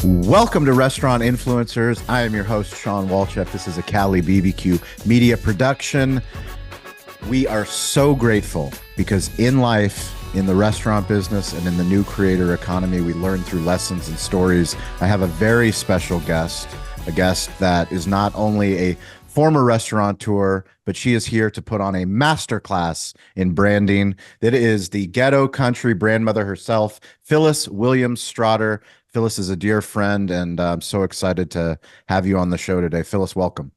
Welcome to Restaurant Influencers. I am your host, Sean Walchef. This is a Cali BBQ media production. We are so grateful because in life, in the restaurant business, and in the new creator economy, we learn through lessons and stories. I have a very special guest, a guest that is not only a former restaurateur, but she is here to put on a masterclass in branding. That is the Ghetto country brandmother herself, Phyllis Williams-Strotter. Phyllis is a dear friend, and I'm so excited to have you on the show today. Phyllis, welcome.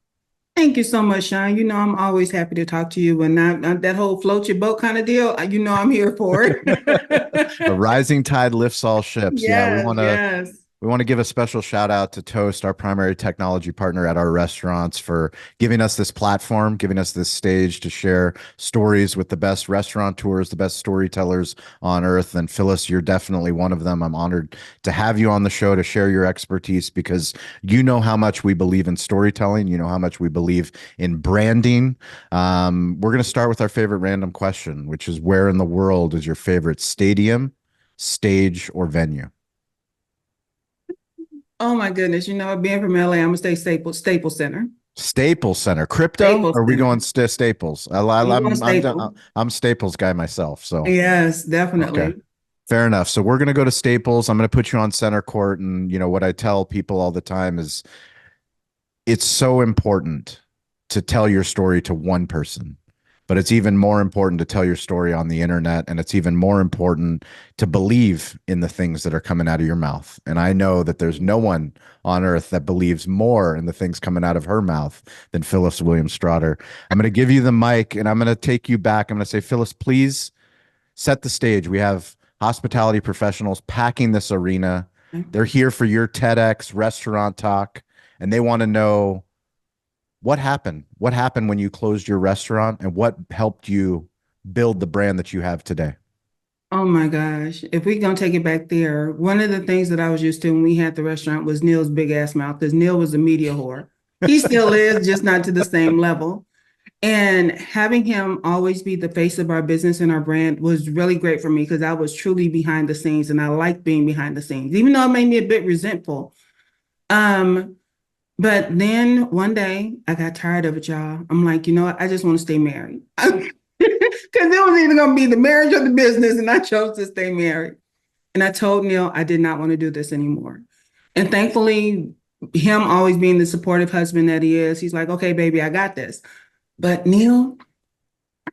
Thank you so much, Sean. I'm always happy to talk to you. And not that whole float your boat kind of deal, I'm here for it. A rising tide lifts all ships. Yeah, we Yes, want to yes. we want to give a special shout out to Toast, our primary technology partner at our restaurants, for giving us this platform, giving us this stage to share stories with the best restaurateurs, the best storytellers on earth. And Phyllis, you're definitely one of them. I'm honored to have you on the show to share your expertise because you know how much we believe in storytelling. You know how much we believe in branding. We're going to start with our favorite random question, which is where in the world is your favorite stadium, stage, or venue? Oh my goodness. Being from LA, I'm gonna stay Staples Center. Staples Center, crypto? Or Staples are we Center. going Staples? I'm going I'm Staples guy myself. So Yes, okay, definitely. fair enough. So we're gonna go to Staples. I'm gonna put you on center court, and what I tell people all the time is it's so important to tell your story to one person, but it's even more important to tell your story on the internet. And it's even more important to believe in the things that are coming out of your mouth. And I know that there's no one on earth that believes more in the things coming out of her mouth than Phyllis Williams-Strotter. I'm going to give you the mic and I'm going to take you back. I'm going to say, Phyllis, please set the stage. We have hospitality professionals packing this arena. They're here for your TEDx restaurant talk, and they want to know what happened. What happened when you closed your restaurant, and what helped you build the brand that you have today? Oh my gosh. If we're gonna take it back there, one of the things that I was used to when we had the restaurant was Neil's big ass mouth, because Neil was a media whore. He still is, just not to the same level. And having him always be the face of our business and our brand was really great for me because I was truly behind the scenes and I like being behind the scenes, even though it made me a bit resentful. Um, but then one day I got tired of it, y'all. I'm like, you know what? I just want to stay married. Because it was either going to be the marriage or the business, and I chose to stay married. And I told Neil I did not want to do this anymore. And thankfully, him always being the supportive husband that he is, he's like, okay, baby, I got this. But Neil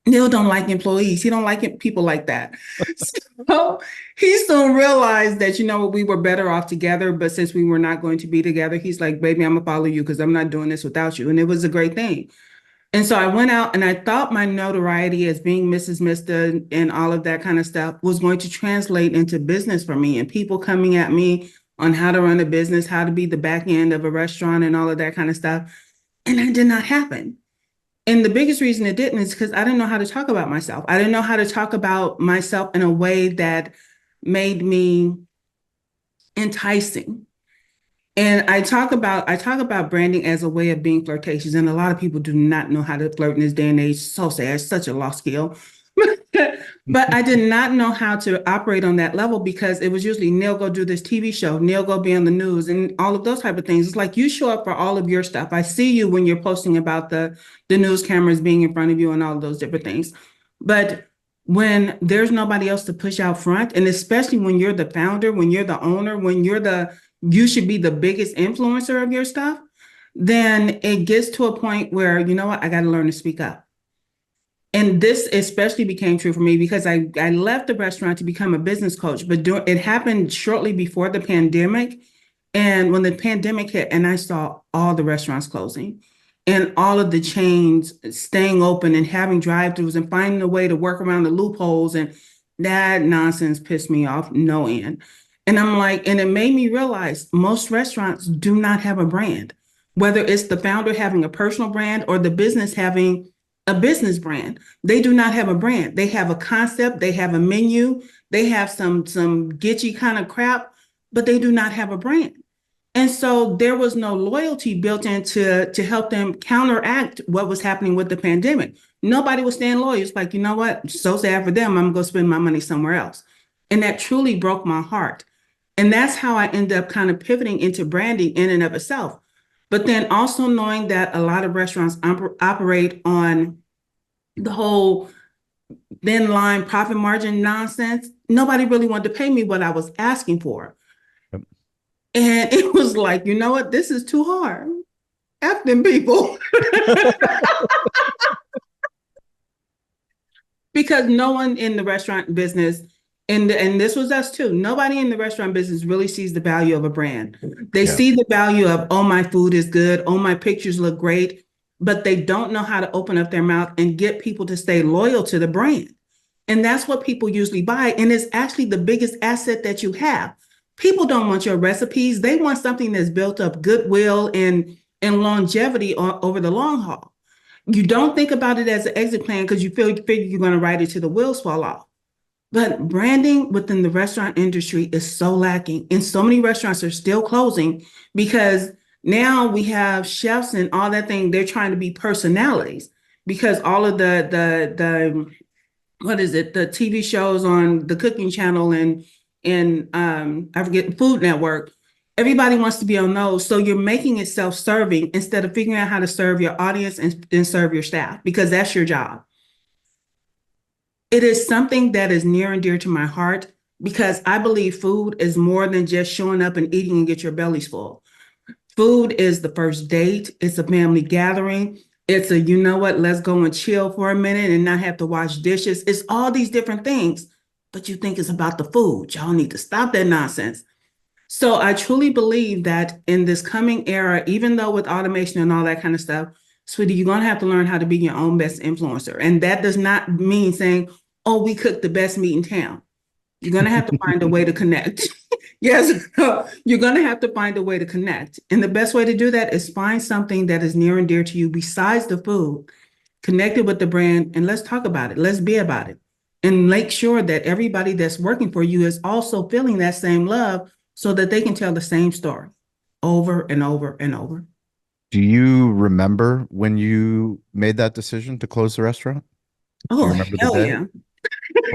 don't like employees. He don't like people like that. So he soon realized that, we were better off together. But since we were not going to be together, he's like, baby, I'm gonna follow you because I'm not doing this without you. And it was a great thing. And so I went out and I thought my notoriety as being Mrs. Mister and all of that kind of stuff was going to translate into business for me and people coming at me on how to run a business, how to be the back end of a restaurant and all of that kind of stuff. And that did not happen. And the biggest reason it didn't is because I didn't know how to talk about myself. I didn't know how to talk about myself in a way that made me enticing. And I talk about branding as a way of being flirtatious, and a lot of people do not know how to flirt in this day and age. So sad, it's such a lost skill. But I did not know how to operate on that level because it was usually Neil go do this TV show, Neil go be on the news, and all of those type of things. It's like you show up for all of your stuff. I see you when you're posting about the news cameras being in front of you and all of those different things. But when there's nobody else to push out front, and especially when you're the founder, when you're the owner, when you should be the biggest influencer of your stuff, then it gets to a point where, you know what, I got to learn to speak up. And this especially became true for me because I left the restaurant to become a business coach, but it happened shortly before the pandemic. And when the pandemic hit, and I saw all the restaurants closing and all of the chains staying open and having drive-throughs and finding a way to work around the loopholes, and that nonsense pissed me off no end. And I'm like, and it made me realize most restaurants do not have a brand, whether it's the founder having a personal brand or the business having a business brand. They do not have a brand. They have a concept, they have a menu, they have some gitchy kind of crap, but they do not have a brand. And so there was no loyalty built in to help them counteract what was happening with the pandemic. Nobody was staying loyal. It's like, you know what? So sad for them. I'm going to spend my money somewhere else. And that truly broke my heart. And that's how I end up kind of pivoting into branding in and of itself. But then also knowing that a lot of restaurants operate on the whole thin line profit margin nonsense, nobody really wanted to pay me what I was asking for. Yep. And it was like, you know what? This is too hard. F them people. Because no one in the restaurant business, and this was us too, nobody in the restaurant business really sees the value of a brand. They Yeah. see the value of, oh, my food is good, oh, my pictures look great, but they don't know how to open up their mouth and get people to stay loyal to the brand. And that's what people usually buy. And it's actually the biggest asset that you have. People don't want your recipes. They want something that's built up goodwill and longevity over the long haul. You don't think about it as an exit plan because you figure you're going to ride it till the wheels fall off. But branding within the restaurant industry is so lacking. And so many restaurants are still closing because now we have chefs and all that thing. They're trying to be personalities because all of the what is it, the TV shows on the cooking channel and I forget, Food Network. Everybody wants to be on those. So you're making it self-serving instead of figuring out how to serve your audience and serve your staff because that's your job. It is something that is near and dear to my heart because I believe food is more than just showing up and eating and get your bellies full. Food is the first date. It's a family gathering. It's a, you know what, let's go and chill for a minute and not have to wash dishes. It's all these different things, but you think it's about the food. Y'all need to stop that nonsense. So I truly believe that in this coming era, even though with automation and all that kind of stuff, sweetie, you're going to have to learn how to be your own best influencer. And that does not mean saying, oh, we cook the best meat in town. You're going to have to find a way to connect. Yes, you're going to have to find a way to connect. And the best way to do that is find something that is near and dear to you besides the food, connect it with the brand, and let's talk about it. Let's be about it. And make sure that everybody that's working for you is also feeling that same love so that they can tell the same story over and over and over. Do you remember when you made that decision to close the restaurant? Do you Oh, remember the hell day? yeah.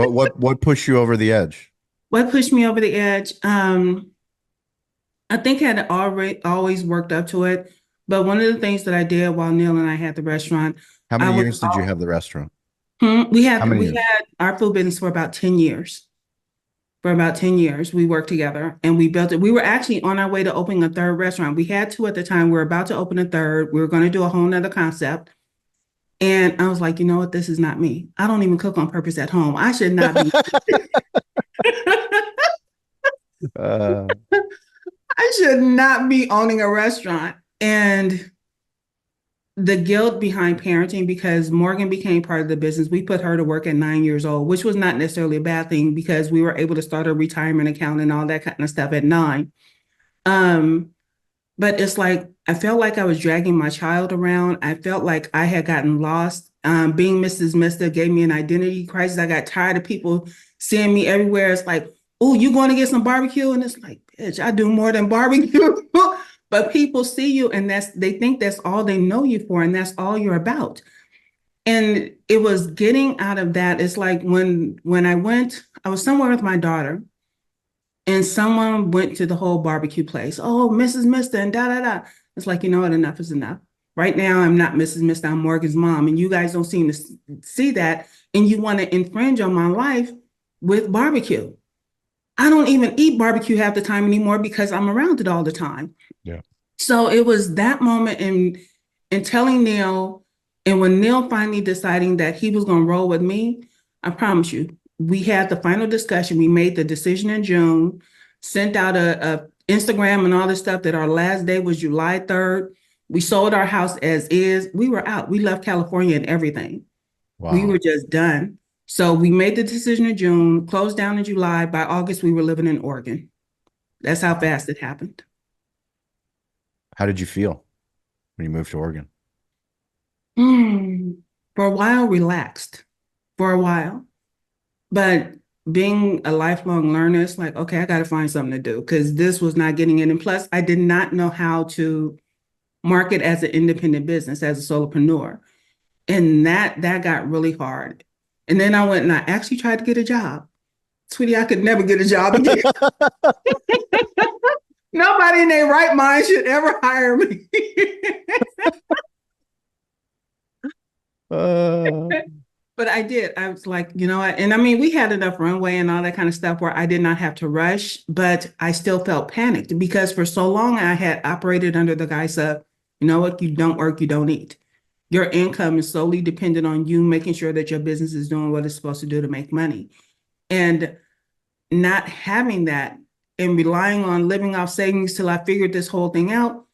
What pushed you over the edge? What pushed me over the edge? I think I had already always worked up to it. But one of the things that I did while Neil and I had the restaurant, How I many was years did you have the restaurant? we How had many we years? had our food business for about 10 years. For about 10 years, we worked together and we built it. We were actually on our way to opening a third restaurant. We had two at the time. We were about to open a third. We were going to do a whole nother concept. And I was like, you know what? This is not me. I don't even cook on purpose at home. I should not be. Uh, I should not be owning a restaurant. And the guilt behind parenting, because Morgan became part of the business, we put her to work at 9 years old, which was not necessarily a bad thing because we were able to start a retirement account and all that kind of stuff at 9. Um, but it's like I felt like I was dragging my child around. I felt like I had gotten lost. Being Mrs. Mister gave me an identity crisis. I got tired of people seeing me everywhere. It's like, oh, you going to get some barbecue? And it's like, bitch, I do more than barbecue. But people see you and they think that's all they know you for, and that's all you're about. And it was getting out of that. It's like when I was somewhere with my daughter and someone went to the whole barbecue place. Oh, Mrs. Mister and da da da. It's like, you know what? Enough is enough. Right now, I'm not Mrs. Mister. I'm Morgan's mom, and you guys don't seem to see that, and you want to infringe on my life with barbecue. I don't even eat barbecue half the time anymore because I'm around it all the time. yeah. So it was that moment in telling Neil, and when Neil finally deciding that he was going to roll with me, I promise you, we had the final discussion. We made the decision in June, sent out a Instagram and all this stuff that our last day was July 3rd. We sold our house as is. We were out. We left California and everything. We Wow. were just done. So we made the decision in June, closed down in July. By August, we were living in Oregon. That's how fast it happened. How did you feel when you moved to Oregon? Hmm. For a while, relaxed. For a while. But being a lifelong learner, it's like, okay, I got to find something to do because this was not getting in. And plus, I did not know how to market as an independent business, as a solopreneur. And that got really hard. And then I went and I actually tried to get a job. Sweetie, I could never get a job again. Nobody in their right mind should ever hire me. Uh, But I did. I was like, you know what? And I mean, we had enough runway and all that kind of stuff where I did not have to rush, but I still felt panicked because for so long I had operated under the guise of, you know what, you don't work, you don't eat. Your income is solely dependent on you making sure that your business is doing what it's supposed to do to make money. And not having that and relying on living off savings till I figured this whole thing out.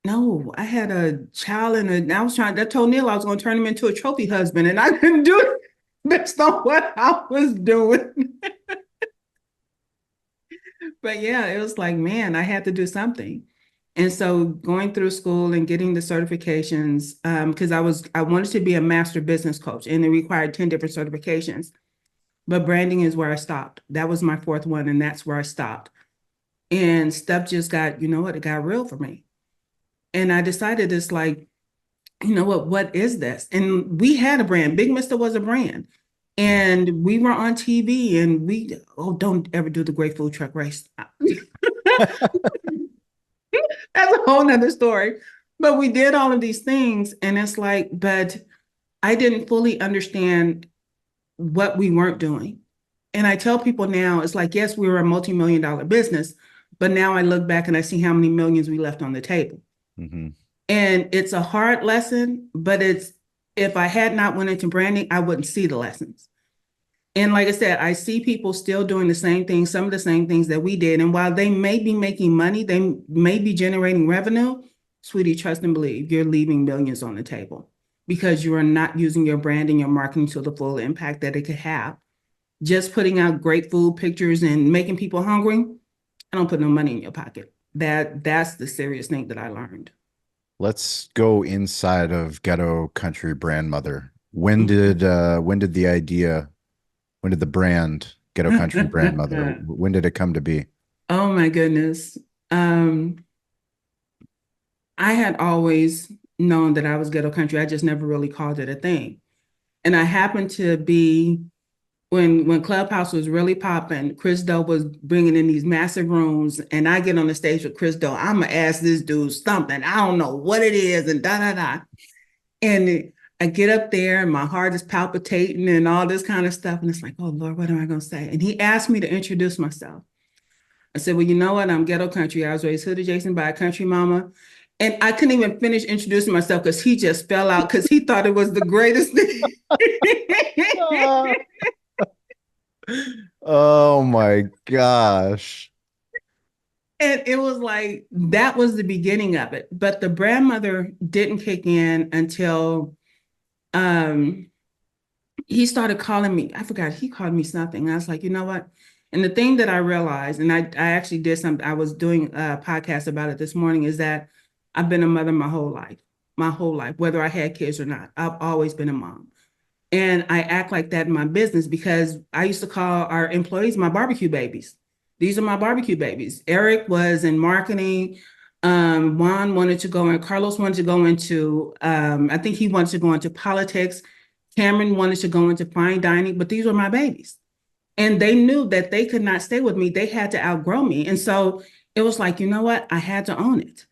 No, I had a child and I was trying, I told Neil I was going to turn him into a trophy husband and I couldn't do it based on what I was doing. But yeah, it was like, man, I had to do something. And so going through school and getting the certifications, because I wanted to be a master business coach and it required 10 different certifications. But branding is where I stopped. That was my fourth one, and that's where I stopped. And stuff just got, you know what, it got real for me. And I decided it's like, you know what is this? And we had a brand. Big Mister was a brand. And we were on TV and don't ever do the great food truck race. That's a whole nother story. But we did all of these things. And it's like, but I didn't fully understand what we weren't doing. And I tell people now, it's like, yes, we were a multi-million-dollar business, but now I look back and I see how many millions we left on the table. mm-hmm. And it's a hard lesson, but if I had not went into branding, I wouldn't see the lessons. And like I said, I see people still doing the same things, some of the same things that we did. And while they may be making money, they may be generating revenue, sweetie, trust and believe, you're leaving millions on the table because you are not using your brand and your marketing to the full impact that it could have. Just putting out great food pictures and making people hungry, I don't put no money in your pocket. That's the serious thing that I learned. Let's go inside of Ghetto Country Brandmother. When did the brand Ghetto Country Brandmother, when did it come to be? Oh my goodness. I had always known that I was Ghetto Country. I just never really called it a thing. And I happened to be when Clubhouse was really popping, Chris Doe was bringing in these massive rooms, and I get on the stage with Chris Doe. I'm gonna ask this dude something. I don't know what it is, and da da da. And I get up there, and my heart is palpitating, and all this kind of stuff. And it's like, oh Lord, what am I gonna say? And he asked me to introduce myself. I said, well, you know what? I'm Ghetto Country. I was raised hood adjacent by a country mama. And I couldn't even finish introducing myself because he just fell out because he thought it was the greatest thing. Oh my gosh. And it was like, that was the beginning of it. But the Brandmother didn't kick in until he started calling me. I forgot, he called me something. I was like, you know what? And the thing that I realized, and I actually did something, I was doing a podcast about it this morning, is that I've been a mother my whole life, whether I had kids or not. I've always been a mom. And I act like that in my business because I used to call our employees my barbecue babies. These are my barbecue babies. Eric was in marketing. Juan wanted to go in, Carlos wanted to go into, I think he wanted to go into politics. Cameron wanted to go into fine dining, but these were my babies. And they knew that they could not stay with me. They had to outgrow me. And so it was like, you know what? I had to own it.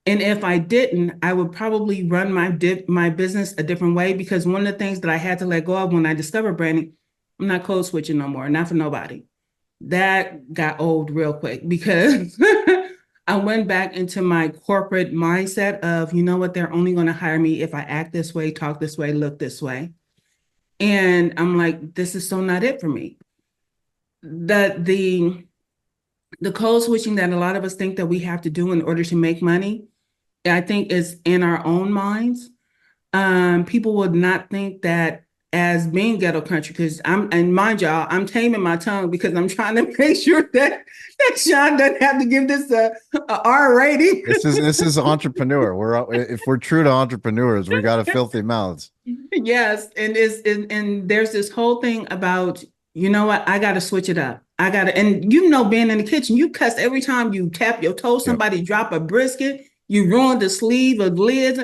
And if I didn't, I would probably run my business a different way because one of the things that I had to let go of when I discovered branding, I'm not code switching no more, not for nobody. That got old real quick because I went back into my corporate mindset of, you know what, they're only going to hire me if I act this way, talk this way, look this way. And I'm like, this is so not it for me. The code switching that a lot of us think that we have to do in order to make money, I think is in our own minds. People would not think that as being Ghetto Country, because and mind y'all, I'm taming my tongue because I'm trying to make sure that Sean doesn't have to give this a R rating. This is entrepreneur. If we're true to entrepreneurs, we got a filthy mouths. Yes, and there's this whole thing about, you know what, I got to switch it up. And being in the kitchen, you cuss every time you tap your toe, somebody drop a brisket, you ruin the sleeve of lids.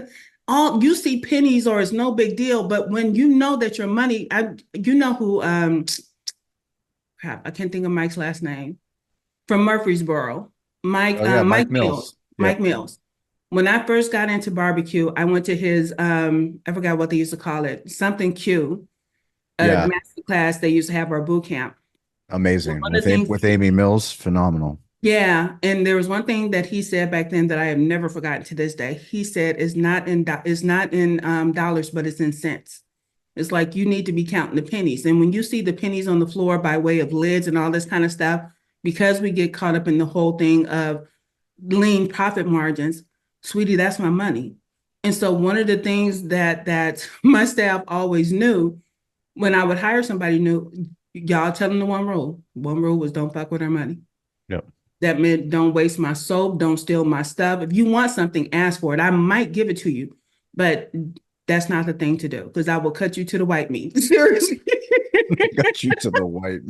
All you see pennies or it's no big deal. But when you know that your money, you know who crap, I can't think of Mike's last name, from Murfreesboro. Oh yeah, Mike Mike Mills. Mills. Mike Yep. Mills. When I first got into barbecue, I went to his I forgot what they used to call it, something Q, a Yeah, master class they used to have our boot camp. And amazing. one of the things, With Amy Mills, phenomenal. yeah, and there was one thing that he said back then that I have never forgotten to this day. He said it's not in dollars, but it's in cents. It's like you need to be counting the pennies. And when you see the pennies on the floor by way of lids and all this kind of stuff, because we get caught up in the whole thing of lean profit margins, sweetie, that's my money. And so one of the things that my staff always knew when I would hire somebody new, y'all tell them the one rule. One rule was don't fuck with our money. Yep. That meant don't waste my soap, don't steal my stuff. If you want something, ask for it. I might give it to you, but that's not the thing to do because I will cut you to the white meat. Seriously. Got you to the white.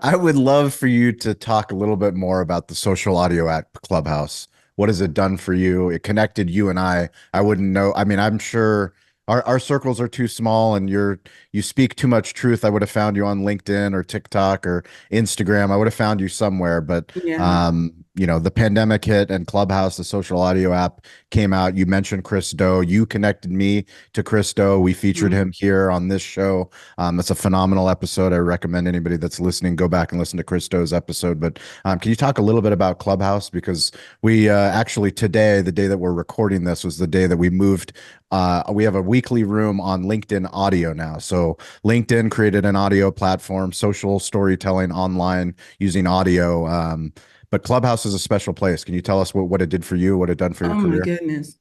I would love for you to talk a little bit more about the social audio at Clubhouse. What has it done for you? It connected you and I. I wouldn't know. I mean, I'm sure our circles are too small and you speak too much truth. I would have found you on LinkedIn or TikTok or Instagram. I would have found you somewhere, but Yeah. the pandemic hit and Clubhouse, the social audio app, came out. You mentioned Chris Do. You connected me to Chris Do. We featured Mhm. him here on this show. It's a phenomenal episode. I recommend anybody that's listening go back and listen to Chris Do's episode. But can you talk a little bit about Clubhouse? Because we actually today, the day that we're recording this, was the day that we moved. We have a weekly room on LinkedIn audio now. So LinkedIn created an audio platform, social storytelling online using audio. But Clubhouse is a special place. Can you tell us what it did for you, what it done for your Oh my career? goodness.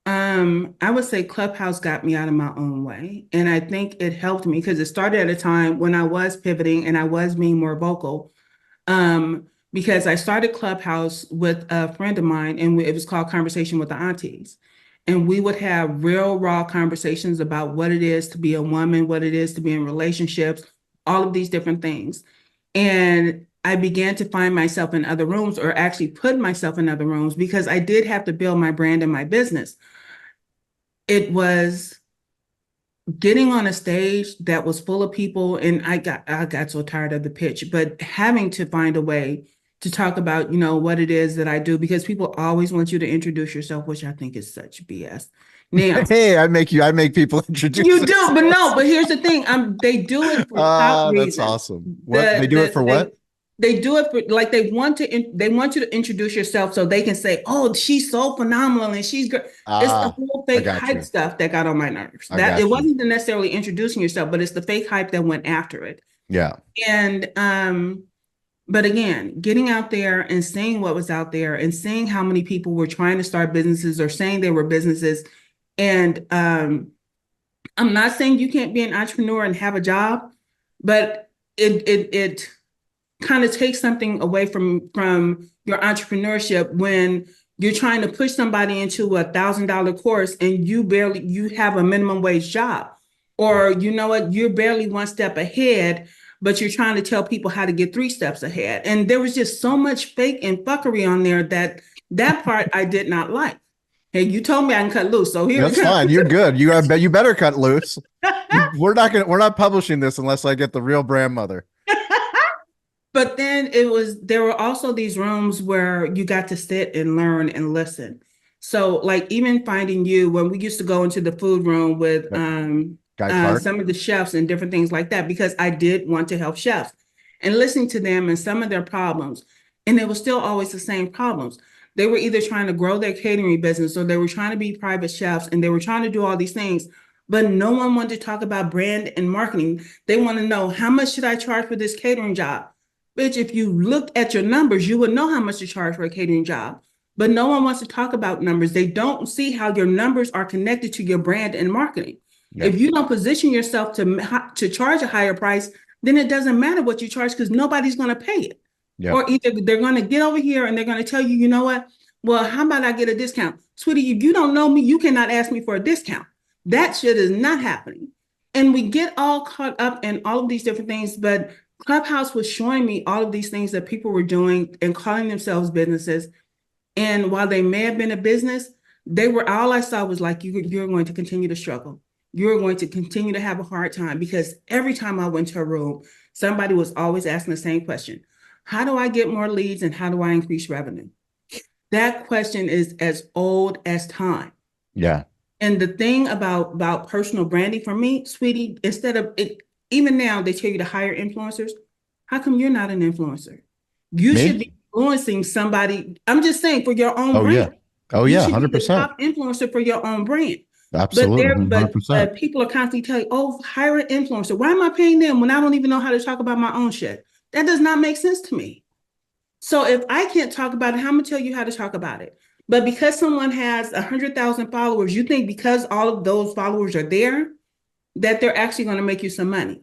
I would say Clubhouse got me out of my own way. And I think it helped me because it started at a time when I was pivoting and I was being more vocal. Because I started Clubhouse with a friend of mine, and it was called Conversation with the Aunties. And we would have real, raw conversations about what it is to be a woman, what it is to be in relationships, all of these different things. And I began to find myself in other rooms or actually put myself in other rooms because I did have to build my brand and my business. It was getting on a stage that was full of people and I got so tired of the pitch, but having to find a way to talk about, what it is that I do because people always want you to introduce yourself, which I think is such BS. Now, Hey, I make people introduce you do, but no, themselves. but here's the thing. They do it for top That's reasons. awesome. What they do it The for what? they do it for like they want you to introduce yourself so they can say, "Oh, she's so phenomenal and she's great." It's the Ah, whole I fake got hype you. stuff that got on my nerves. I That it got you. wasn't necessarily introducing yourself, but it's the fake hype that went after it. Yeah. And but again, getting out there and seeing what was out there and seeing how many people were trying to start businesses or saying they were businesses and I'm not saying you can't be an entrepreneur and have a job, but it kind of takes something away from your entrepreneurship when you're trying to push somebody into $1,000 course and you have a minimum wage job, or you know what, you're barely one step ahead, but you're trying to tell people how to get three steps ahead. And there was just so much fake and fuckery on there that part I did not like. Hey, you told me I can cut loose, so here it That's comes. fine. You're good. You better cut loose. We're not publishing this unless I get the real Brandmother. But then there were also these rooms where you got to sit and learn and listen. So like even finding you when we used to go into the food room with Yep. Guy Clark. some of the chefs and different things like that, because I did want to help chefs and listening to them and some of their problems. And it was still always the same problems. They were either trying to grow their catering business or they were trying to be private chefs and they were trying to do all these things, but no one wanted to talk about brand and marketing. They want to know how much should I charge for this catering job? Bitch, if you looked at your numbers, you would know how much to charge for a catering job. But no one wants to talk about numbers. They don't see how your numbers are connected to your brand and marketing. Yep. If you don't position yourself to charge a higher price, then it doesn't matter what you charge because nobody's going to pay it. Yep. Or either they're going to get over here and they're going to tell you, you know what? Well, how about I get a discount? Sweetie, if you don't know me, you cannot ask me for a discount. That shit is not happening. And we get all caught up in all of these different things, but Clubhouse was showing me all of these things that people were doing and calling themselves businesses. And while they may have been a business, they were all I saw was like, you're going to continue to struggle. you're going to continue to have a hard time, because every time I went to a room, somebody was always asking the same question. How do I get more leads and how do I increase revenue? That question is as old as time. Yeah. And the thing about personal branding for me, sweetie, instead of it, even now they tell you to hire influencers. How come you're not an influencer? You should Me? be influencing somebody. I'm just saying, for your own Oh yeah. brand. Oh You yeah, should be the 100%. top influencer for your own brand. But Absolutely, there, 100%. but people are constantly telling, oh, hire an influencer. Why am I paying them when I don't even know how to talk about my own shit? That does not make sense to me. So if I can't talk about it, how am I gonna tell you how to talk about it? But because someone has 100,000 followers, you think because all of those followers are there, that they're actually going to make you some money.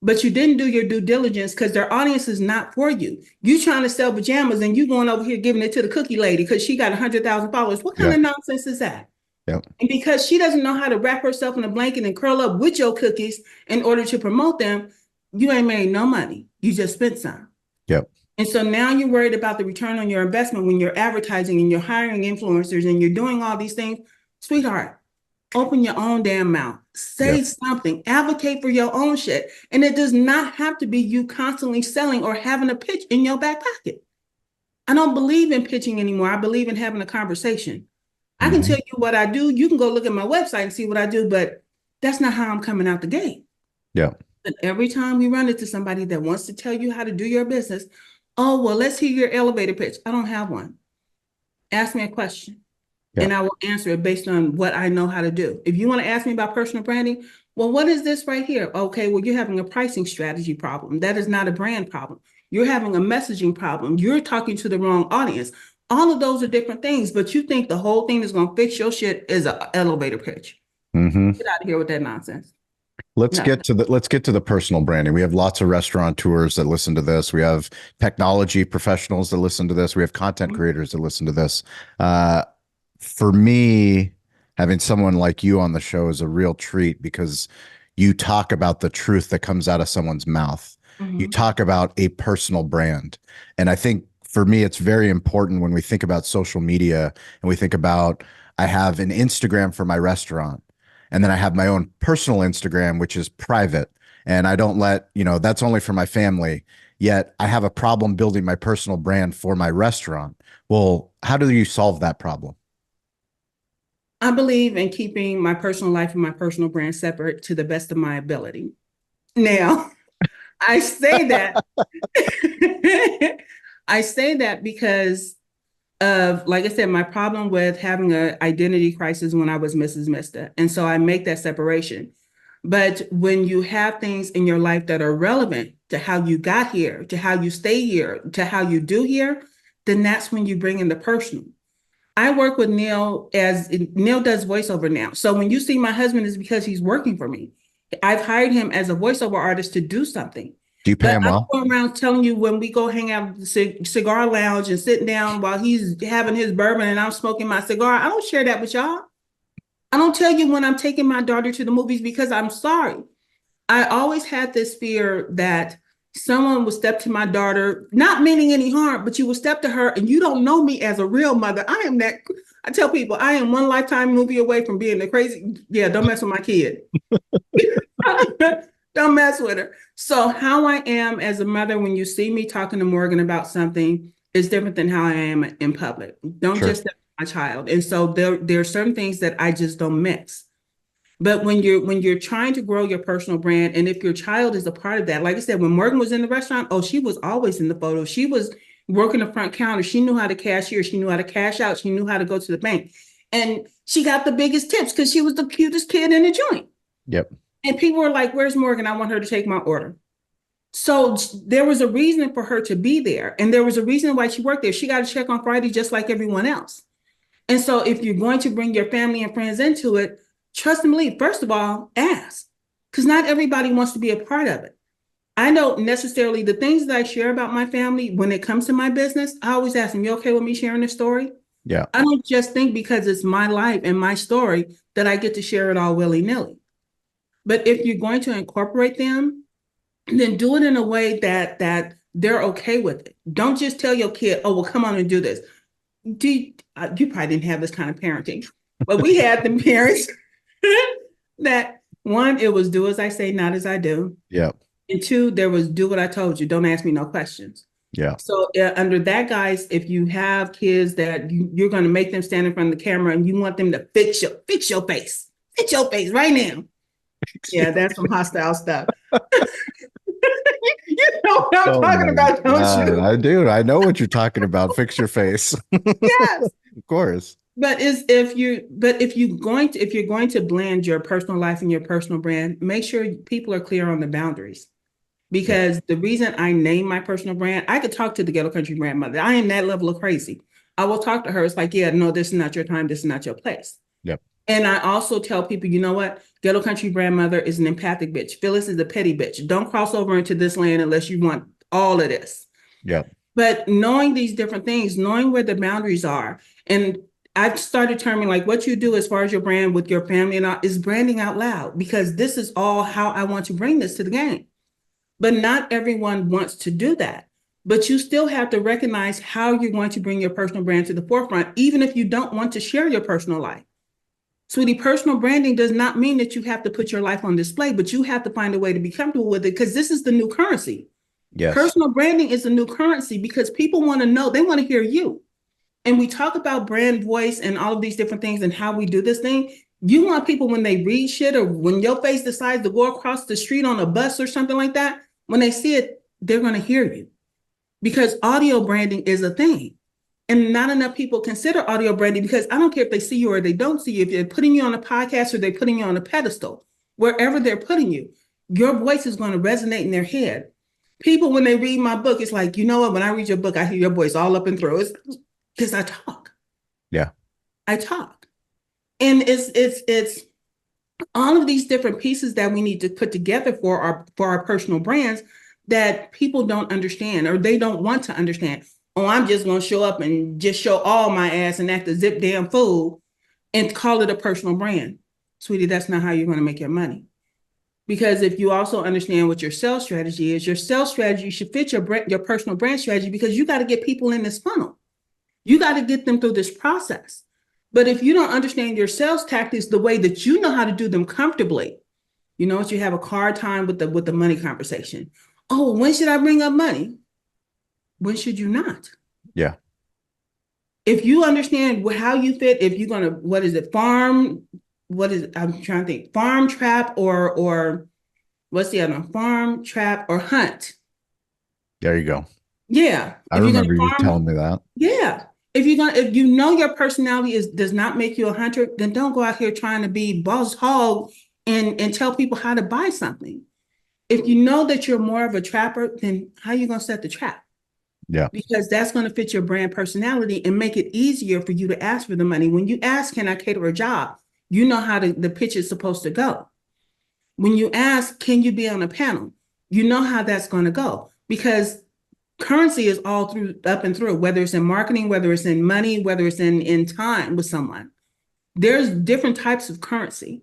But you didn't do your due diligence, because their audience is not for you. You trying to sell pajamas and you going over here giving it to the cookie lady because she got 100,000 followers. What kind Yeah. of nonsense is that? Yeah. And because she doesn't know how to wrap herself in a blanket and curl up with your cookies in order to promote them, you ain't made no money. You just spent some. Yeah. And so now you're worried about the return on your investment when you're advertising and you're hiring influencers and you're doing all these things. Sweetheart, open your own damn mouth. Yeah. Say something. Advocate for your own shit. And it does not have to be you constantly selling or having a pitch in your back pocket. I don't believe in pitching anymore. I believe in having a conversation. I can Hmm. tell you what I do. You can go look at my website and see what I do, but that's not how I'm coming out the gate. Yeah. But every time we run into somebody that wants to tell you how to do your business, oh, well, let's hear your elevator pitch. I don't have one. Ask me a question Yeah. and I will answer it based on what I know how to do. If you want to ask me about personal branding, well, what is this right here? Okay, well, you're having a pricing strategy problem. That is not a brand problem. You're having a messaging problem. You're talking to the wrong audience. All of those are different things, but you think the whole thing is going to fix your shit is an elevator pitch. Hmm. Get out of here with that nonsense. Let's No. get to the personal branding. We have lots of restaurateurs that listen to this. We have technology professionals that listen to this. We have content creators that listen to this. Uh, for me, having someone like you on the show is a real treat because you talk about the truth that comes out of someone's mouth. You Mhm. talk about a personal brand. And I think for me, it's very important when we think about social media and we think about, I have an Instagram for my restaurant. And then I have my own personal Instagram, which is private. And I don't let, that's only for my family. Yet I have a problem building my personal brand for my restaurant. Well, how do you solve that problem? I believe in keeping my personal life and my personal brand separate to the best of my ability. Now, I say that I say that because of, like I said, my problem with having an identity crisis when I was Mrs. Mister. And so I make that separation. But when you have things in your life that are relevant to how you got here, to how you stay here, to how you do here, then that's when you bring in the personal. I work with Neil as Neil does voiceover now. So when you see my husband is because he's working for me. I've hired him as a voiceover artist to do something. Do you pay But them I well? don't go around telling you when we go hang out at the cigar lounge and sit down while he's having his bourbon and I'm smoking my cigar. I don't share that with y'all. I don't tell you when I'm taking my daughter to the movies because I'm sorry. I always had this fear that someone would step to my daughter, not meaning any harm, but you would step to her and you don't know me as a real mother. I am that. I tell people I am one Lifetime movie away from being the crazy. Yeah, don't mess with my kid. Don't mess with her. So how I am as a mother when you see me talking to Morgan about something is different than how I am in public. Don't Sure. just step to my child. And so there are certain things that I just don't mix. But when you're trying to grow your personal brand, and if your child is a part of that, like I said, when Morgan was in the restaurant, oh, she was always in the photo. She was working the front counter. She knew how to cashier. She knew how to cash out. She knew how to go to the bank. And she got the biggest tips because she was the cutest kid in the joint. Yep. And people were like, where's Morgan? I want her to take my order. So there was a reason for her to be there. And there was a reason why she worked there. She got a check on Friday just like everyone else. And so if you're going to bring your family and friends into it, trust and believe. First of all, ask, because not everybody wants to be a part of it. I don't necessarily, the things that I share about my family, when it comes to my business, I always ask them, you okay with me sharing this story? Yeah. I don't just think because it's my life and my story that I get to share it all willy-nilly. But if you're going to incorporate them, then do it in a way that they're okay with it. Don't just tell your kid, oh, well, come on and do this. You probably didn't have this kind of parenting, but we had the parents that one, it was do as I say, not as I do. Yeah. And two, there was do what I told you. Don't ask me no questions. Yeah. So under that, guys, if you have kids that you're going to make them stand in front of the camera and you want them to fix your face right now. Yeah, that's some hostile stuff. You know what I'm Oh talking my about, don't God. you? I do. I know what you're talking about. Fix your face. Yes. Of course. If you're going to blend your personal life and your personal brand, make sure people are clear on the boundaries. Yeah. Because the reason I name my personal brand, I could talk to the Ghetto Country Brandmother. I am that level of crazy. I will talk to her. It's like, yeah, no, this is not your time. This is not your place. Yep. And I also tell people, you know what? Ghetto Country Grandmother is an empathic bitch. Phyllis is a petty bitch. Don't cross over into this land unless you want all of this. Yep. But knowing these different things, knowing where the boundaries are, and I've started terming like what you do as far as your brand with your family and all, is branding out loud, because this is all how I want to bring this to the game. But not everyone wants to do that. But you still have to recognize how you're going to bring your personal brand to the forefront, even if you don't want to share your personal life. Sweetie, personal branding does not mean that you have to put your life on display, but you have to find a way to be comfortable with it, because this is the new currency. Yes. Personal branding is the new currency because people want to know, they want to hear you. And we talk about brand voice and all of these different things and how we do this thing. You want people, when they read shit or when your face decides to go across the street on a bus or something like that, when they see it, they're going to hear you, because audio branding is a thing. And not enough people consider audio branding, because I don't care if they see you or they don't see you, if they're putting you on a podcast or they're putting you on a pedestal, wherever they're putting you, your voice is going to resonate in their head. People, when they read my book, it's like, you know what? When I read your book, I hear your voice all up and through. It's because I talk. Yeah. I talk. And it's all of these different pieces that we need to put together for our personal brands that people don't understand, or they don't want to understand. Oh, I'm just going to show up and just show all my ass and act a zip damn fool and call it a personal brand. Sweetie, that's not how you're going to make your money. Because if you also understand what your sales strategy is, your sales strategy should fit your personal brand strategy, because you got to get people in this funnel. You got to get them through this process. But if you don't understand your sales tactics the way that you know how to do them comfortably, you know what, you have a hard time with the money conversation. Oh, when should I bring up money? When should you not? Yeah. If you understand how you fit, if you're gonna, what is it, farm? What is it? I'm trying to think. Farm, trap, or what's the other one? Farm, trap, or hunt. There you go. Yeah. I If you're gonna remember you farm, telling me that. yeah. If you know your personality does not make you a hunter, then don't go out here trying to be boss hog and tell people how to buy something. If you know that you're more of a trapper, then how are you going to set the trap? Yeah. Because that's going to fit your brand personality and make it easier for you to ask for the money. When you ask, can I cater a job? You know how the pitch is supposed to go. When you ask, can you be on a panel? You know how that's going to go, because currency is all through, up and through, whether it's in marketing, whether it's in money, whether it's in time with someone. There's different types of currency.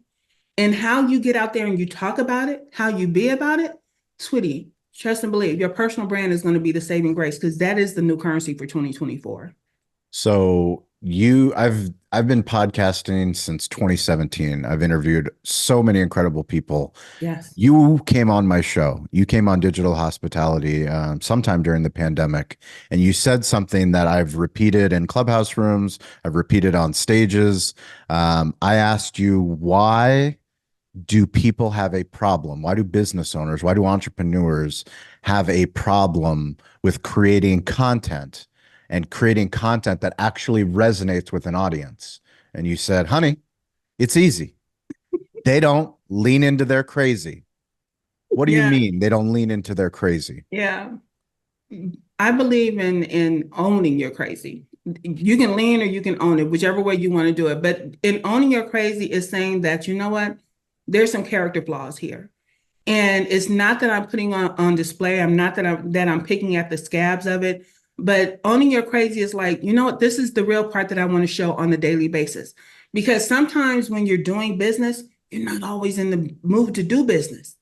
And how you get out there and you talk about it, how you be about it, sweetie, trust and believe your personal brand is going to be the saving grace, because that is the new currency for 2024. So I've been podcasting since 2017. I've interviewed so many incredible people. Yes. You came on my show. You came on Digital Hospitality sometime during the pandemic, and you said something that I've repeated in clubhouse rooms. I've repeated on stages. I asked you, why do people have a problem? Why do business owners, why do entrepreneurs have a problem with creating content and creating content that actually resonates with an audience? And you said, honey, it's easy. They don't lean into their crazy. What do you Yeah. mean they don't lean into their crazy? Yeah. I believe in owning your crazy. You can lean or you can own it, whichever way you want to do it. But in owning your crazy is saying that, you know what, there's some character flaws here. And it's not that I'm putting on display. I'm not that I'm picking at the scabs of it. But owning your crazy is like, you know what, this is the real part that I want to show on a daily basis. Because sometimes when you're doing business, you're not always in the mood to do business.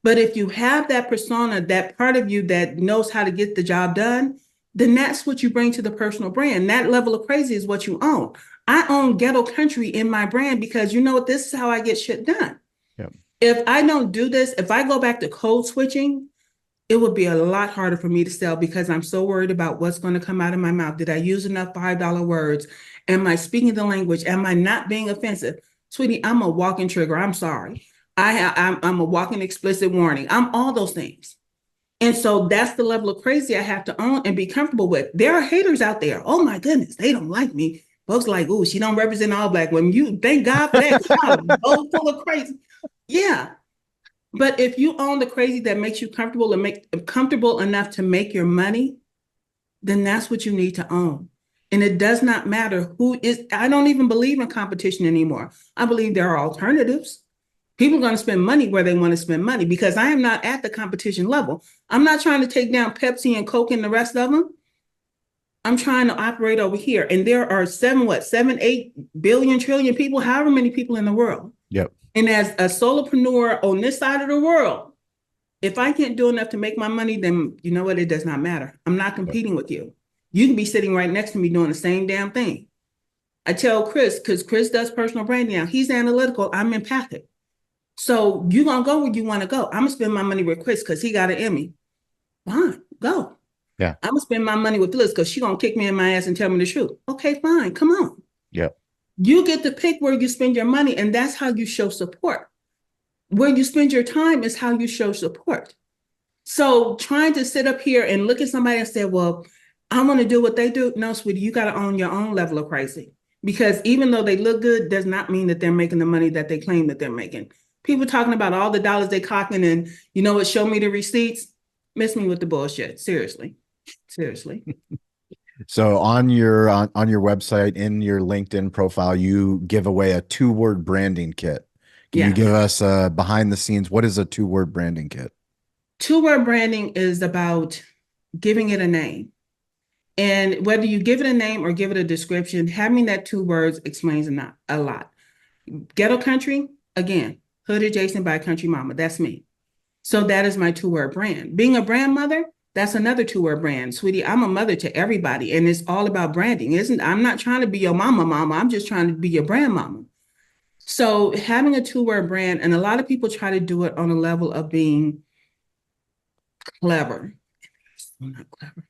But if you have that persona, that part of you that knows how to get the job done, then that's what you bring to the personal brand. That level of crazy is what you own. I own Ghetto Country in my brand because, you know what, this is how I get shit done. If I don't do this, if I go back to code switching, it would be a lot harder for me to sell because I'm so worried about what's going to come out of my mouth. Did I use enough $5 words? Am I speaking the language? Am I not being offensive? Sweetie, I'm a walking trigger. I'm sorry. I'm a walking explicit warning. I'm all those things. And so that's the level of crazy I have to own and be comfortable with. There are haters out there. Oh my goodness, they don't like me. Folks like, oh, she don't represent all Black women. You thank God for that. Y'all both full of crazy. Yeah. But if you own the crazy that makes you comfortable and make comfortable enough to make your money, then that's what you need to own. And it does not matter who is, I don't even believe in competition anymore. I believe there are alternatives. People are going to spend money where they want to spend money because I am not at the competition level. I'm not trying to take down Pepsi and Coke and the rest of them. I'm trying to operate over here. And there are 8 billion trillion people, however many people in the world. Yep. And as a solopreneur on this side of the world, if I can't do enough to make my money, then you know what? It does not matter. I'm not competing with you. You can be sitting right next to me doing the same damn thing. I tell Chris, because Chris does personal branding now. He's analytical. I'm empathic. So you're going to go where you want to go. I'm going to spend my money with Chris because he got an Emmy. Fine, go. Yeah. I'm going to spend my money with Liz because she's going to kick me in my ass and tell me the truth. Okay, fine. Come on. Yeah. You get to pick where you spend your money, and that's how you show support. Where you spend your time is how you show support. So trying to sit up here and look at somebody and say, well, I want to do what they do. No, sweetie, you got to own your own level of crazy. Because even though they look good, does not mean that they're making the money that they claim that they're making. People talking about all the dollars they cocking and you know what, show me the receipts. Miss me with the bullshit. Seriously. Seriously. So on your website, in your LinkedIn profile, you give away a 2-word branding kit. Can you give us a behind the scenes? What is a 2-word branding kit? 2-word branding is about giving it a name. And whether you give it a name or give it a description, having that 2 words explains a lot. Ghetto country, again, hood adjacent by country mama. That's me. So that is my 2-word brand. Being a brand mother, that's another 2-word brand. Sweetie, I'm a mother to everybody. And it's all about branding. I'm not trying to be your mama. I'm just trying to be your brand mama. So having a 2-word brand, and a lot of people try to do it on a level of being clever. I'm not clever.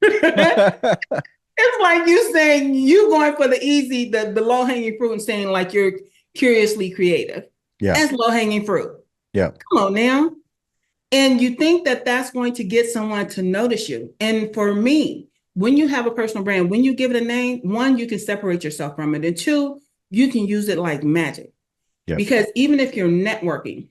It's like you saying you going for the easy, the low-hanging fruit and saying like you're curiously creative. Yeah. That's low-hanging fruit. Yeah. Come on now. And you think that that's going to get someone to notice you. And for me, when you have a personal brand, when you give it a name, 1, you can separate yourself from it. And 2, you can use it like magic. Yep. Because even if you're networking,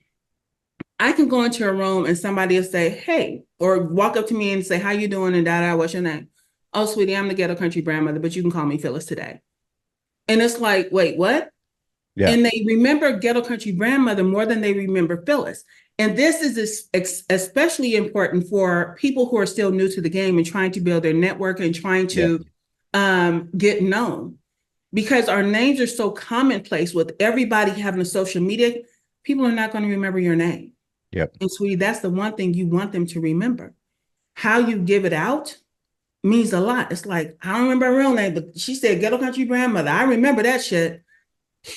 I can go into a room and somebody will say, hey, or walk up to me and say, how you doing? And what's your name? Oh, sweetie, I'm the Ghetto Country Brandmother, but you can call me Phyllis today. And it's like, wait, what? Yeah. And they remember Ghetto Country Brandmother more than they remember Phyllis. And this is especially important for people who are still new to the game and trying to build their network and trying to get known. Because our names are so commonplace with everybody having a social media, people are not going to remember your name. Yep. And sweetie, that's the one thing you want them to remember. How you give it out means a lot. It's like, I don't remember her real name, but she said Ghetto Country Brandmother. I remember that shit.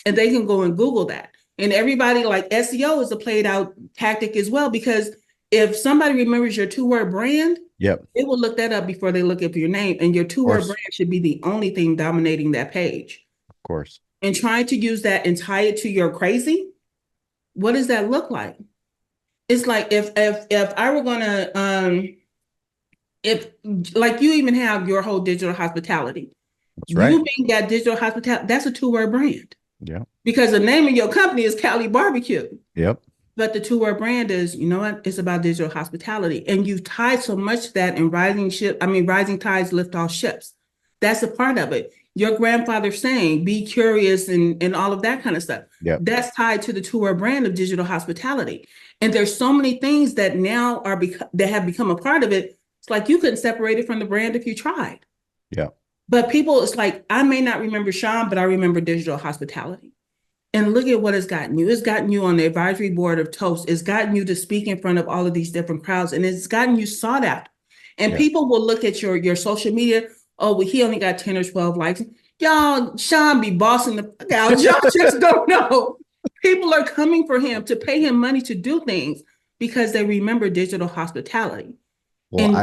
And they can go and Google that. And everybody, like SEO is a played out tactic as well, because if somebody remembers your 2-word brand, yep, they will look that up before they look up your name. And your 2-word brand should be the only thing dominating that page. Of course. And trying to use that and tie it to your crazy, what does that look like? It's like if I were gonna if like you even have your whole digital hospitality. That's right. You being that digital hospitality, that's a 2-word brand. Yeah. Because the name of your company is Cali Barbecue. Yep. But the 2-word brand is, you know what? It's about digital hospitality. And you've tied so much to that in rising tides lift all ships. That's a part of it. Your grandfather saying, be curious and all of that kind of stuff. Yep. That's tied to the 2-word brand of digital hospitality. And there's so many things that now that have become a part of it. It's like you couldn't separate it from the brand if you tried. Yeah. But people, it's like, I may not remember Sean, but I remember digital hospitality. And look at what it's gotten you. It's gotten you on the advisory board of Toast. It's gotten you to speak in front of all of these different crowds. And it's gotten you sought out. And people will look at your social media. Oh, well, he only got 10 or 12 likes. Y'all, Sean be bossing the fuck out. Y'all just don't know. People are coming for him to pay him money to do things because they remember digital hospitality. Well, And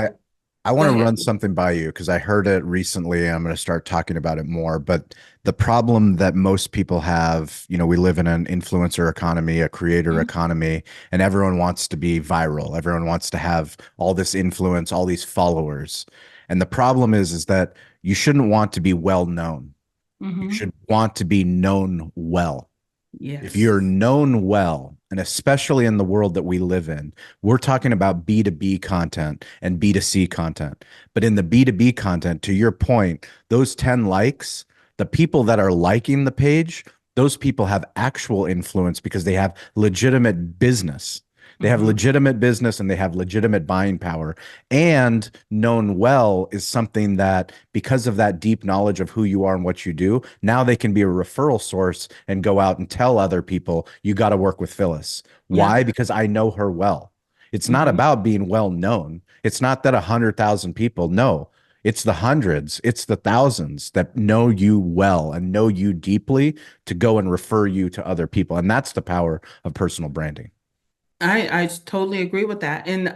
I go want to ahead. run something by you because I heard it recently and I'm going to start talking about it more. But the problem that most people have, we live in an influencer economy, a creator Mhm. economy, and everyone wants to be viral. Everyone wants to have all this influence, all these followers. And the problem is that you shouldn't want to be well known. You Mhm. should want to be known well. If Yes. you're known well, and especially in the world that we live in, we're talking about B2B content and B2C content. But in the B2B content, to your point, those 10 likes, the people that are liking the page, those people have actual influence because they have legitimate business. They have Mhm. legitimate business and they have legitimate buying power. And known well is something that, because of that deep knowledge of who you are and what you do, now they can be a referral source and go out and tell other people, you got to work with Phyllis. Yeah. Why? Because I know her well. It's not Mhm. about being well known. It's not that 100,000 people. No, it's the hundreds, it's the thousands that know you well and know you deeply to go and refer you to other people. And that's the power of personal branding. I totally agree with that. And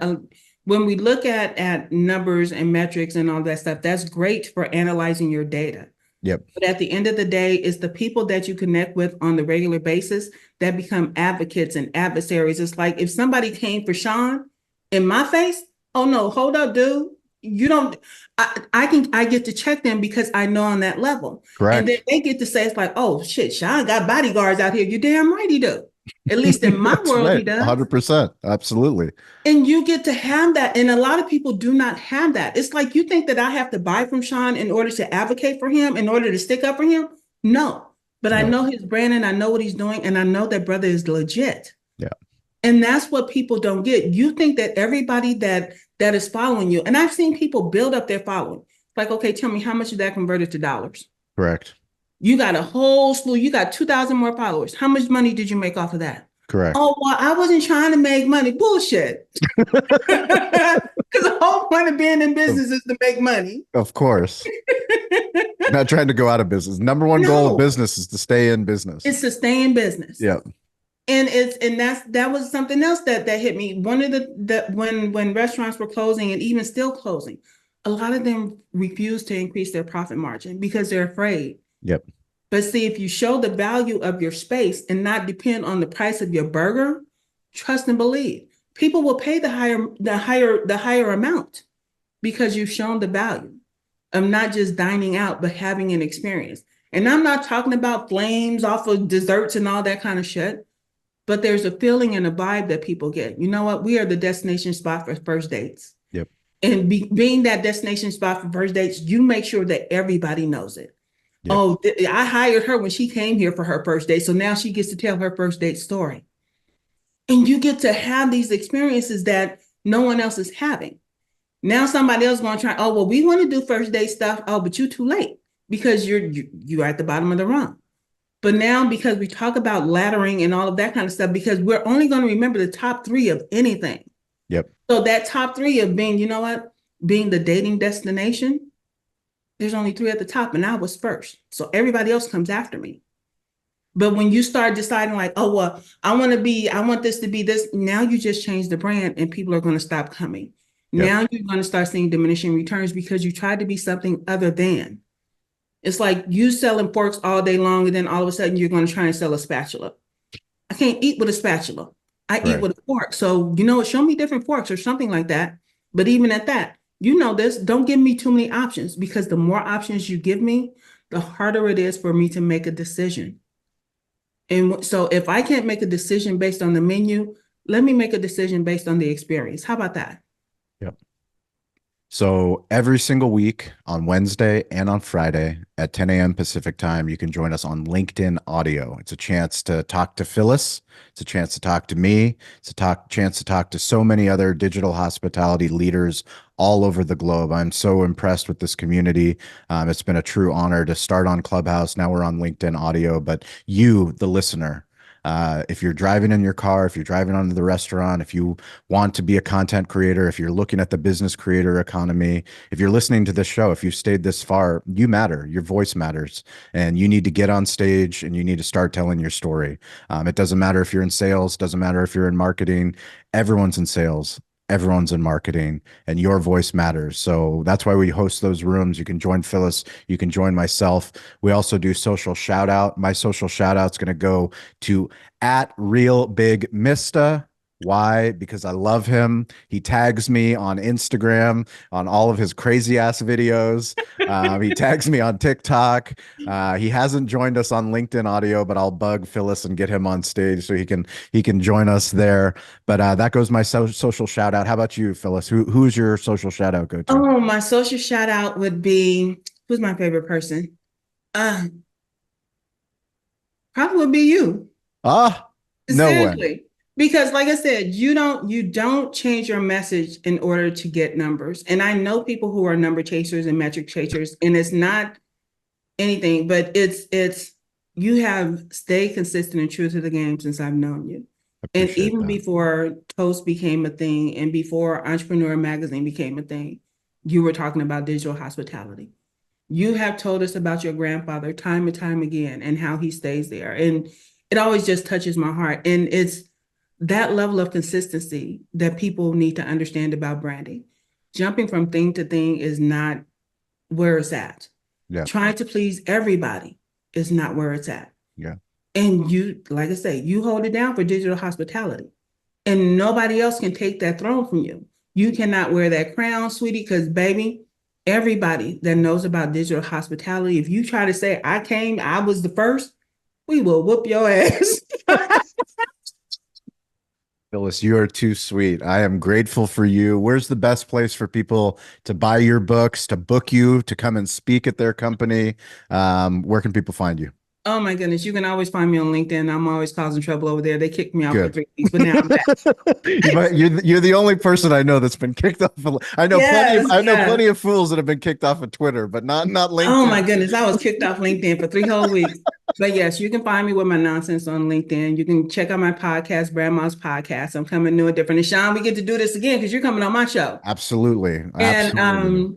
when we look at numbers and metrics and all that stuff, that's great for analyzing your data. Yep. But at the end of the day, it's the people that you connect with on the regular basis that become advocates and adversaries. It's like if somebody came for Sean in my face, oh no, hold up, dude. You don't I get to check them because I know on that level. And then Correct. they get to say it's like, oh shit, Sean got bodyguards out here. You damn right he do. At least in my That's world, he right. does. 100%. Absolutely. And you get to have that. And a lot of people do not have that. It's like you think that I have to buy from Sean in order to advocate for him, in order to stick up for him. No. But I No. know his brand and I know what he's doing. And I know that brother is legit. Yeah. And that's what people don't get. You think that everybody that is following you, and I've seen people build up their following. Like, okay, tell me how much of that converted to dollars? Correct. You got a whole slew, you got 2,000 more followers. How much money did you make off of that? Correct. Oh, well, I wasn't trying to make money. Bullshit. Because the whole point of being in Of, business is to make money. of course. You're not trying to go out of business. Number one goal of No, business is to stay in business. it's to stay in business. Yeah. And that was something else that hit me. One of the when restaurants were closing and even still closing, a lot of them refuse to increase their profit margin because they're afraid. Yep. But see, if you show the value of your space and not depend on the price of your burger, trust and believe, people will pay the higher amount because you've shown the value of not just dining out, but having an experience. And I'm not talking about flames off of desserts and all that kind of shit, but there's a feeling and a vibe that people get. You know what? We are the destination spot for first dates. Yep. And being that destination spot for first dates, you make sure that everybody knows it. Yep. Oh, I hired her when she came here for her first date. So now she gets to tell her first date story. And you get to have these experiences that no one else is having. Now somebody else going to try, oh, well, we want to do first date stuff. Oh, but you're too late because you're at the bottom of the rung. But now because we talk about laddering and all of that kind of stuff, because we're only going to remember the top three of anything. Yep. So that top three of being, you know what, being the dating destination, there's only three at the top, and I was first. So everybody else comes after me. But when you start deciding, like, oh, well, I want this to be this, now you just change the brand and people are going to stop coming. Yep. Now you're going to start seeing diminishing returns because you tried to be something other than. It's like you selling forks all day long, and then all of a sudden you're going to try and sell a spatula. I can't eat with a spatula. I eat Right. with a fork. So, you know what? Show me different forks or something like that. But even at that, you know this, don't give me too many options because the more options you give me, the harder it is for me to make a decision. And so if I can't make a decision based on the menu, let me make a decision based on the experience. How about that? Yep. So every single week on Wednesday and on Friday at 10 a.m. Pacific time, you can join us on LinkedIn Audio. It's a chance to talk to Phyllis. It's a chance to talk to me. It's a chance to talk to so many other digital hospitality leaders all over the globe. I'm so impressed with this community. It's been a true honor to start on Clubhouse. Now we're on LinkedIn Audio, but you, the listener, If you're driving in your car, if you're driving onto the restaurant, if you want to be a content creator, if you're looking at the business creator economy, if you're listening to this show, if you've stayed this far, you matter. Your voice matters, and you need to get on stage and you need to start telling your story. It doesn't matter if you're in sales, doesn't matter if you're in marketing. Everyone's in sales. Everyone's in marketing, and your voice matters. So that's why we host those rooms. You can join Phyllis. You can join myself. We also do social shout out. My social shout out's going to go to at Real Big Mista. Why? Because I love him. He tags me on Instagram on all of his crazy ass videos. He tags me on TikTok. He hasn't joined us on LinkedIn audio, but I'll bug Phyllis and get him on stage so he can join us there. But that goes my social shout out. How about you, Phyllis? Who's your social shout out go to? Oh, my social shout out would be, who's my favorite person? Uh, Probably would be you. Ah, no way. Seriously. Because like I said, you don't change your message in order to get numbers. And I know people who are number chasers and metric chasers, and it's not anything, but it's you have stayed consistent and true to the game since I've known you. And Appreciate even that. before Toast became a thing and before Entrepreneur Magazine became a thing, you were talking about digital hospitality. You have told us about your grandfather time and time again and how he stays there. And it always just touches my heart. And it's that level of consistency that people need to understand about branding. Jumping from thing to thing is not where it's at. Yeah. Trying to please everybody is not where it's at. Yeah. And you, like I say, you hold it down for digital hospitality. And nobody else can take that throne from you. You cannot wear that crown, sweetie, because baby, everybody that knows about digital hospitality, if you try to say I was the first, we will whoop your ass. Phyllis, you are too sweet. I am grateful for you. Where's the best place for people to buy your books, to book you, to come and speak at their company? Where can people find you? Oh my goodness, you can always find me on LinkedIn. I'm always causing trouble over there. They kicked me out for Good. 3 weeks, but now I'm back. You're the only person I know that's been kicked off. I know plenty of Yes, yes. fools that have been kicked off of Twitter, but not Oh LinkedIn. my goodness, I was kicked off LinkedIn for 3 whole weeks. But yes, you can find me with my nonsense on LinkedIn. You can check out my podcast, Brandmother's podcast. I'm coming new and different. And Sean, we get to do this again because you're coming on my show. Absolutely, And absolutely.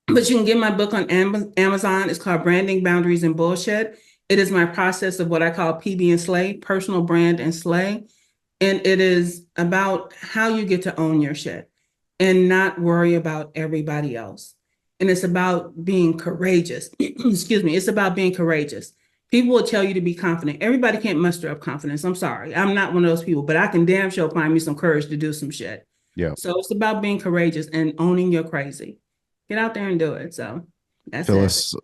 but you can get my book on Amazon. It's called Branding, Boundaries, and Bullshit. It is my process of what I call PB and Slay, personal brand and slay. And it is about how you get to own your shit and not worry about everybody else. And it's about being courageous. Excuse me. It's about being courageous. People will tell you to be confident. Everybody can't muster up confidence. I'm sorry. I'm not one of those people, but I can damn sure find me some courage to do some shit. Yeah. So it's about being courageous and owning your crazy. Get out there and do it. So that's it. Phyllis,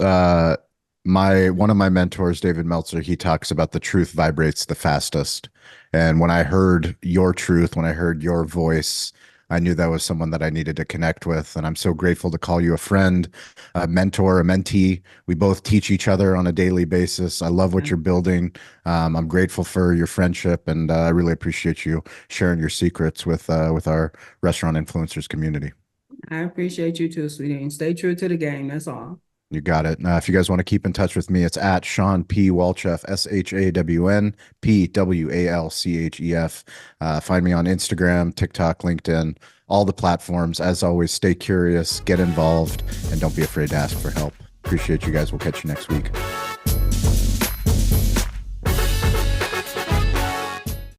my one of my mentors, David Meltzer, he talks about the truth vibrates the fastest. And when I heard your truth, when I heard your voice, I knew that was someone that I needed to connect with. And I'm so grateful to call you a friend, a mentor, a mentee. We both teach each other on a daily basis. I love what you're building. I'm grateful for your friendship, and I really appreciate you sharing your secrets with our restaurant influencers community. I appreciate you too, sweetie. And stay true to the game. That's all. You got it. If you guys want to keep in touch with me, it's at Sean P. Walchef, SHAWN PWALCHEF. Find me on Instagram, TikTok, LinkedIn, all the platforms. As always, stay curious, get involved, and don't be afraid to ask for help. Appreciate you guys. We'll catch you next week.